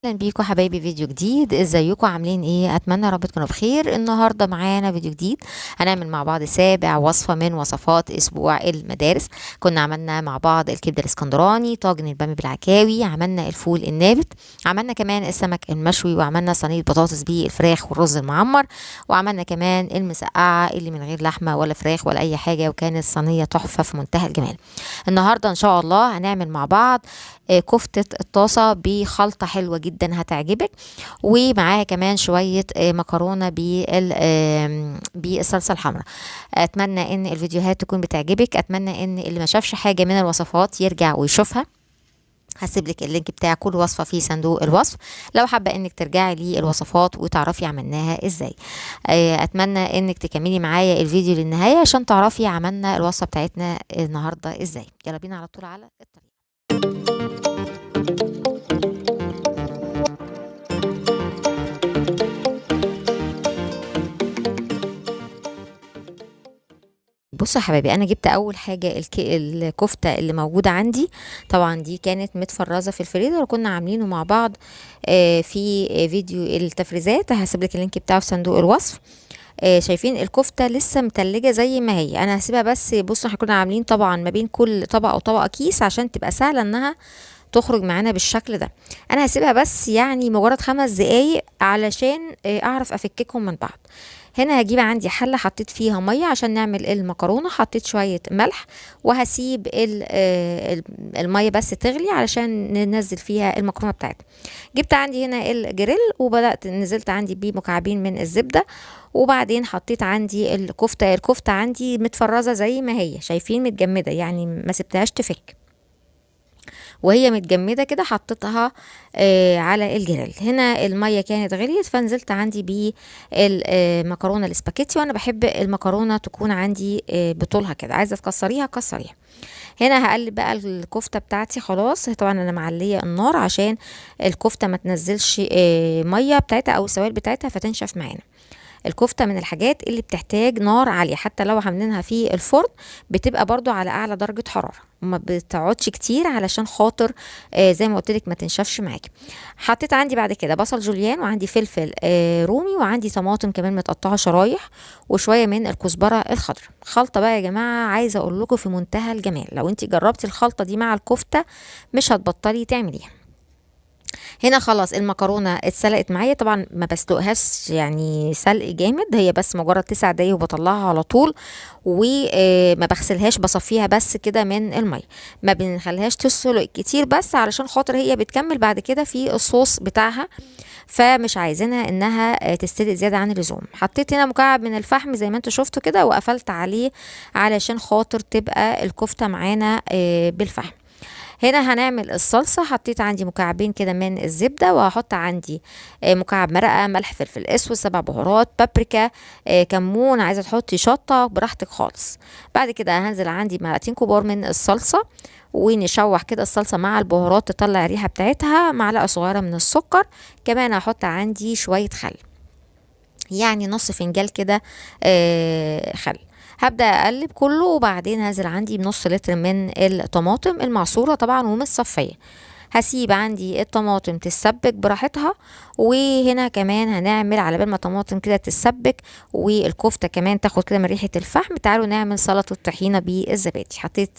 اهلا بيكم حبايبي، فيديو جديد. ازيكم؟ عاملين ايه؟ اتمنى يا رب تكونوا بخير. النهارده معانا فيديو جديد، هنعمل مع بعض سابع وصفه من وصفات اسبوع المدارس. كنا عملنا مع بعض الكبده الاسكندراني، طاجن البامي بالعكاوي، عملنا الفول النابت، عملنا كمان السمك المشوي، وعملنا صينيه بطاطس بالفراخ والرز المعمر، وعملنا كمان المسقعه اللي من غير لحمه ولا فراخ ولا اي حاجه، وكانت صينيه تحفه في منتهى الجمال. النهارده ان شاء الله هنعمل مع بعض كفتة الطاسة بخلطة حلوة جدا هتعجبك، ومعاها كمان شوية مكرونة بالصلصة الحمراء. أتمنى إن الفيديوهات تكون بتعجبك، أتمنى إن اللي ما شافش حاجة من الوصفات يرجع ويشوفها. هسيب لك اللينك بتاع كل وصفة في صندوق الوصف، لو حابة انك ترجعي للوصفات وتعرفي عملناها ازاي. اتمنى انك تكملي معايا الفيديو للنهاية عشان تعرفي عملنا الوصفة بتاعتنا النهاردة ازاي. يلا بينا على طول على الطريقة. بصوا يا حبايبي، انا جبت اول حاجه الكفته اللي موجوده عندي. طبعا دي كانت متفرزه في الفريزر وكنا عاملينه مع بعض في فيديو التفريزات. هسيب لك اللينك بتاعه في صندوق الوصف. شايفين الكفته لسه متلجه زي ما هي. انا هسيبها بس. بصوا احنا كنا عاملين طبعا ما بين كل طبقه وطبقه كيس عشان تبقى سهله انها تخرج معانا بالشكل ده. انا هسيبها بس يعني مجرد 5 دقايق علشان اعرف افككهم من بعض. هنا هجيب عندي حله حطيت فيها ميه عشان نعمل المكرونه، حطيت شويه ملح، وهسيب الميه بس تغلي علشان ننزل فيها المكرونه بتاعتنا. جبت عندي هنا الجريل وبدات نزلت عندي بيه مكعبين من الزبده، وبعدين حطيت عندي الكفته عندي متفرزه زي ما هي، شايفين متجمده يعني ما سبتهاش تفك. وهي متجمده كده حطيتها على الجريل. هنا الميه كانت غليت فنزلت عندي بالمكرونه الاسباجيتي، وانا بحب المكرونه تكون عندي بطولها كده، عايزه تكسريها كسريها. هنا هقلب بقى الكفته بتاعتي. خلاص طبعا انا معليه النار عشان الكفته ما تنزلش ميه بتاعتها او السوائل بتاعتها فتنشف معانا. الكفتة من الحاجات اللي بتحتاج نار عالية، حتى لو عاملينها في الفرن بتبقى برضو على اعلى درجة حرارة، ما بتقعدش كتير علشان خاطر زي ما قلت لك ما تنشفش معاكي. حطيت عندي بعد كده بصل جوليان، وعندي فلفل رومي، وعندي طماطم كمان متقطعة شرايح، وشوية من الكزبرة الخضراء. خلطة بقى يا جماعة عايزة اقول لكم في منتهى الجمال. لو انت جربتي الخلطة دي مع الكفتة مش هتبطلي تعمليها. هنا خلاص المكرونه اتسلقت معايا. طبعا ما بسلقهاش يعني سلق جامد، هي بس مجرد 9 دقايق وبطلعها على طول، وما بغسلهاش، بصفيها بس كده من الميه. ما بنخليهاش تسلق كتير بس علشان خاطر هي بتكمل بعد كده في الصوص بتاعها، فمش عايزينها انها تستوي زياده عن اللزوم. حطيت هنا مكعب من الفحم زي ما انتوا شفتوا كده، وقفلت عليه علشان خاطر تبقى الكفته معانا بالفحم. هنا هنعمل الصلصة. حطيت عندي مكعبين كده من الزبدة، وهحط عندي مكعب مرقة، ملح، فلفل اسود، 7 بهارات، بابريكا، كمون، عايزة تحطي شطة براحتك خالص. بعد كده هنزل عندي معلقتين كبار من الصلصة، ونشوح كده الصلصة مع البهارات تطلع الريحة بتاعتها. معلقة صغيرة من السكر، كمان هحط عندي شوية خل، يعني نص فنجان كده خل. هبدأ أقلب كله، وبعدين هنزل عندي بنص لتر من الطماطم المعصورة طبعا ومتصفية. هسيب عندي الطماطم تتسبك براحتها، وهنا كمان هنعمل على بال ما الطماطم كده تتسبك والكفتة كمان تاخد كده من ريحة الفحم، تعالوا نعمل سلطة طحينة بالزبادي. حطيت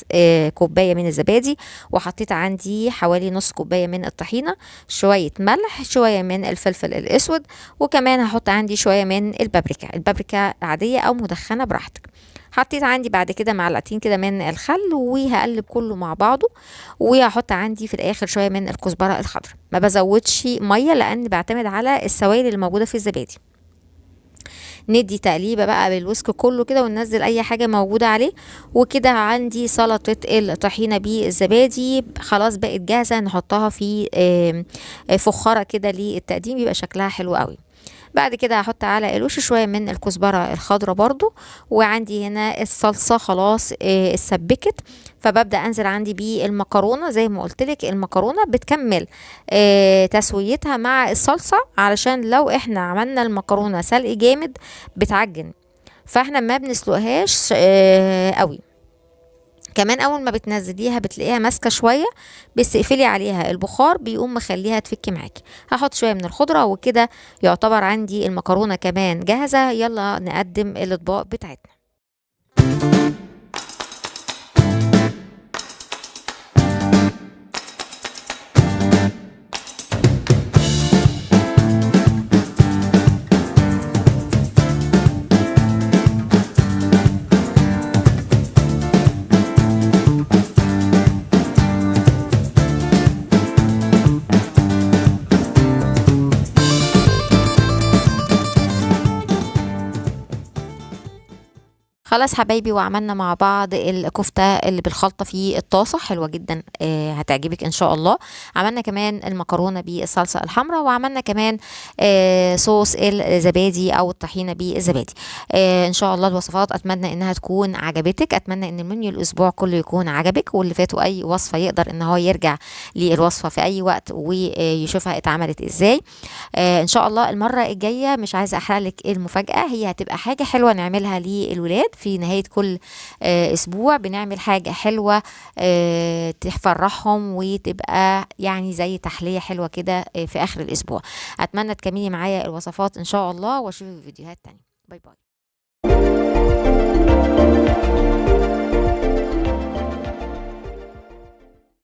كوباية من الزبادي، وحطيت عندي حوالي نص كوباية من الطحينة، شوية ملح، شوية من الفلفل الأسود، وكمان هحط عندي شوية من البابريكا عادية أو مدخنة براحتك. حطيت عندي بعد كده معلقتين كده من الخل، وهقلب كله مع بعضه، وهحط عندي في الاخر شويه من الكزبره الخضراء. ما بزودش ميه لان بعتمد على السوائل اللي موجوده في الزبادي. ندي تقليبه بقى بالويسك كله كده، وننزل اي حاجه موجوده عليه. وكده عندي سلطه الطحينه بالزبادي خلاص بقت جاهزه، نحطها في فخاره كده للتقديم، يبقى شكلها حلو قوي. بعد كده هحط على الوش شويه من الكزبره الخضراء برضو. وعندي هنا الصلصه خلاص اتسبكت، فببدا انزل عندي بالمكرونه. زي ما قلت لك المكرونه بتكمل تسويتها مع الصلصه، علشان لو احنا عملنا المكرونه سلق جامد بتعجن، فاحنا ما بنسلقهاش قوي. كمان اول ما بتنزليها بتلاقيها ماسكه شويه، بس اقفلي عليها البخار بيقوم مخليها تفك معاكي. هحط شويه من الخضره وكده يعتبر عندي المكرونه كمان جاهزه. يلا نقدم الاطباق بتاعتنا. خلاص حبايبي، وعملنا مع بعض الكفتة اللي بالخلطة في الطاسة، حلوة جدا هتعجبك ان شاء الله. عملنا كمان المكرونة بالصلصة الحمراء، وعملنا كمان صوص الزبادي او الطحينة بالزبادي. ان شاء الله الوصفات اتمنى انها تكون عجبتك، اتمنى ان المنيو الاسبوع كله يكون عجبك، واللي فاتوا اي وصفة يقدر ان هو يرجع للوصفة في اي وقت ويشوفها اتعملت ازاي. ان شاء الله المرة الجاية مش عايزة احرق لك المفاجأة، هي هتبقى حاجة حلوة نعملها للولاد في نهاية كل اسبوع. بنعمل حاجة حلوة تفرحهم وتبقى يعني زي تحلية حلوة كده في اخر الاسبوع. اتمنى تكملي معايا الوصفات ان شاء الله، واشوفك في فيديوهات تانية. باي باي.